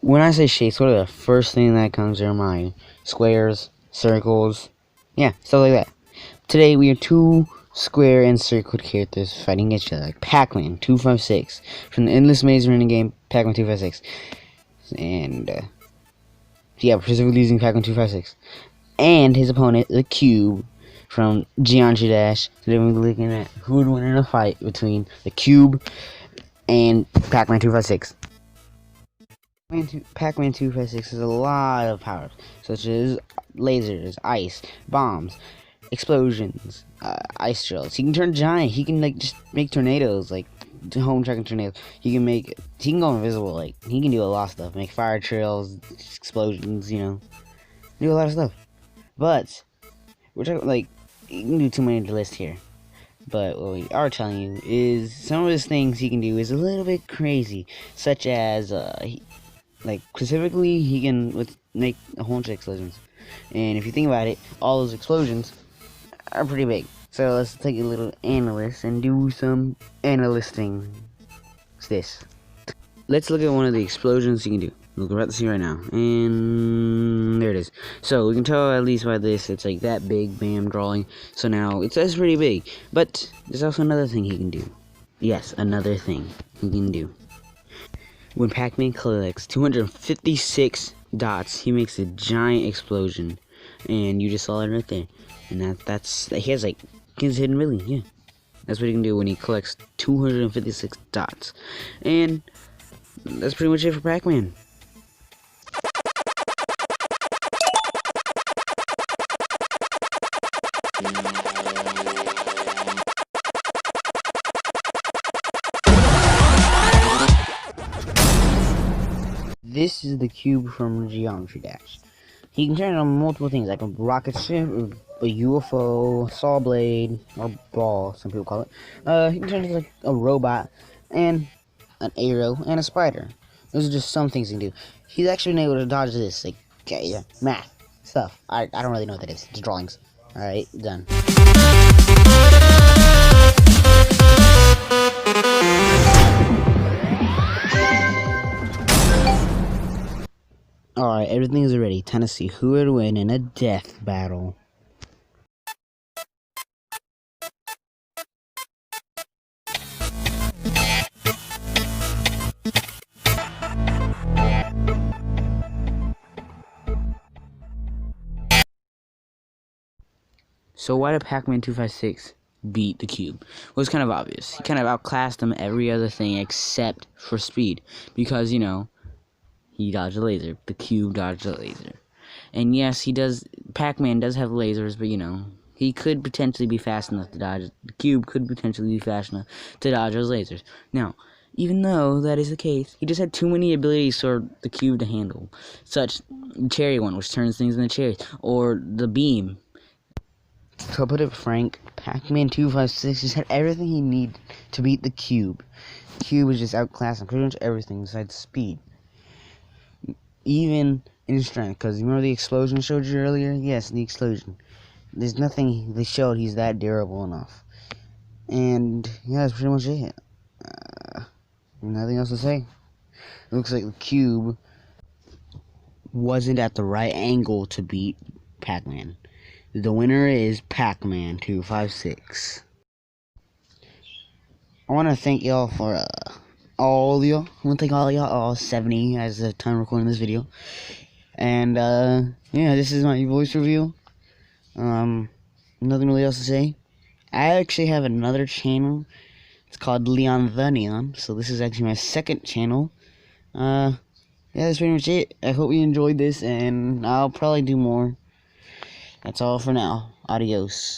When I say shapes, what are the first thing that comes to your mind? Squares, circles, yeah, stuff like that. Today we are two square and circle characters fighting each other, like Pac-Man 256 from the Endless Maze Running game Pac-Man 256, and yeah, specifically using Pac-Man 256, and his opponent, the Cube from Geometry Dash. Today we're looking at who would win in a fight between the Cube and Pac-Man 256. Pac-Man 256 has a lot of powers, such as lasers, ice, bombs, explosions, ice drills. He can turn giant. He can just make tornadoes, like home tracking tornadoes. He can go invisible. Like, he can do a lot of stuff. Make fire trails, explosions. Do a lot of stuff. But we're talking you can do too many to list here. But what we are telling you is some of his things he can do is a little bit crazy, such as specifically, he can make a whole bunch of explosions. And if you think about it, all those explosions are pretty big. So let's take a little analyst and do some analysting. What's this? Let's look at one of the explosions you can do. We're about to see right now. And there it is. So we can tell at least by this, it's like that big, bam, drawing. So now, that's pretty big. But there's also another thing he can do. Yes, another thing he can do. When Pac-Man collects 256 dots, he makes a giant explosion, and you just saw it right there. And he has his hidden ability, yeah. That's what he can do when he collects 256 dots. And that's pretty much it for Pac-Man. This is the Cube from Geometry Dash. He can turn it on multiple things, like a rocket ship, a UFO, saw blade, or ball, some people call it. He can turn it into a robot, and an arrow, and a spider. Those are just some things he can do. He's actually been able to dodge this, math stuff. I don't really know what that is. It's drawings. Alright, done. Alright, everything is ready. Time to see who would win in a death battle. So why did Pac-Man 256 beat the Cube? Well, it's kind of obvious. He kind of outclassed him every other thing except for speed. Because, he dodged a laser. The Cube dodged a laser. And yes, Pac-Man does have lasers, but he could potentially be fast enough to dodge. The Cube could potentially be fast enough to dodge those lasers. Now, even though that is the case, he just had too many abilities for the Cube to handle. Such the cherry one, which turns things into cherries, or the beam. To put it frank, Pac-Man 256 just had everything he needed to beat the Cube. The Cube was just outclassed on pretty much everything besides speed. Even in his strength, because you remember the explosion I showed you earlier? Yes, the explosion. There's nothing they showed he's that durable enough. And yeah, that's pretty much it. Nothing else to say. It looks like the Cube wasn't at the right angle to beat Pac-Man. The winner is Pac-Man 256. I want to thank y'all for all y'all. I want to thank all y'all, all 70 as the time recording this video. And yeah, this is my voice review. Nothing really else to say. I actually have another channel. It's called Leon the Neon. So this is actually my second channel. Yeah, that's pretty much it. I hope you enjoyed this, and I'll probably do more. That's all for now. Adios.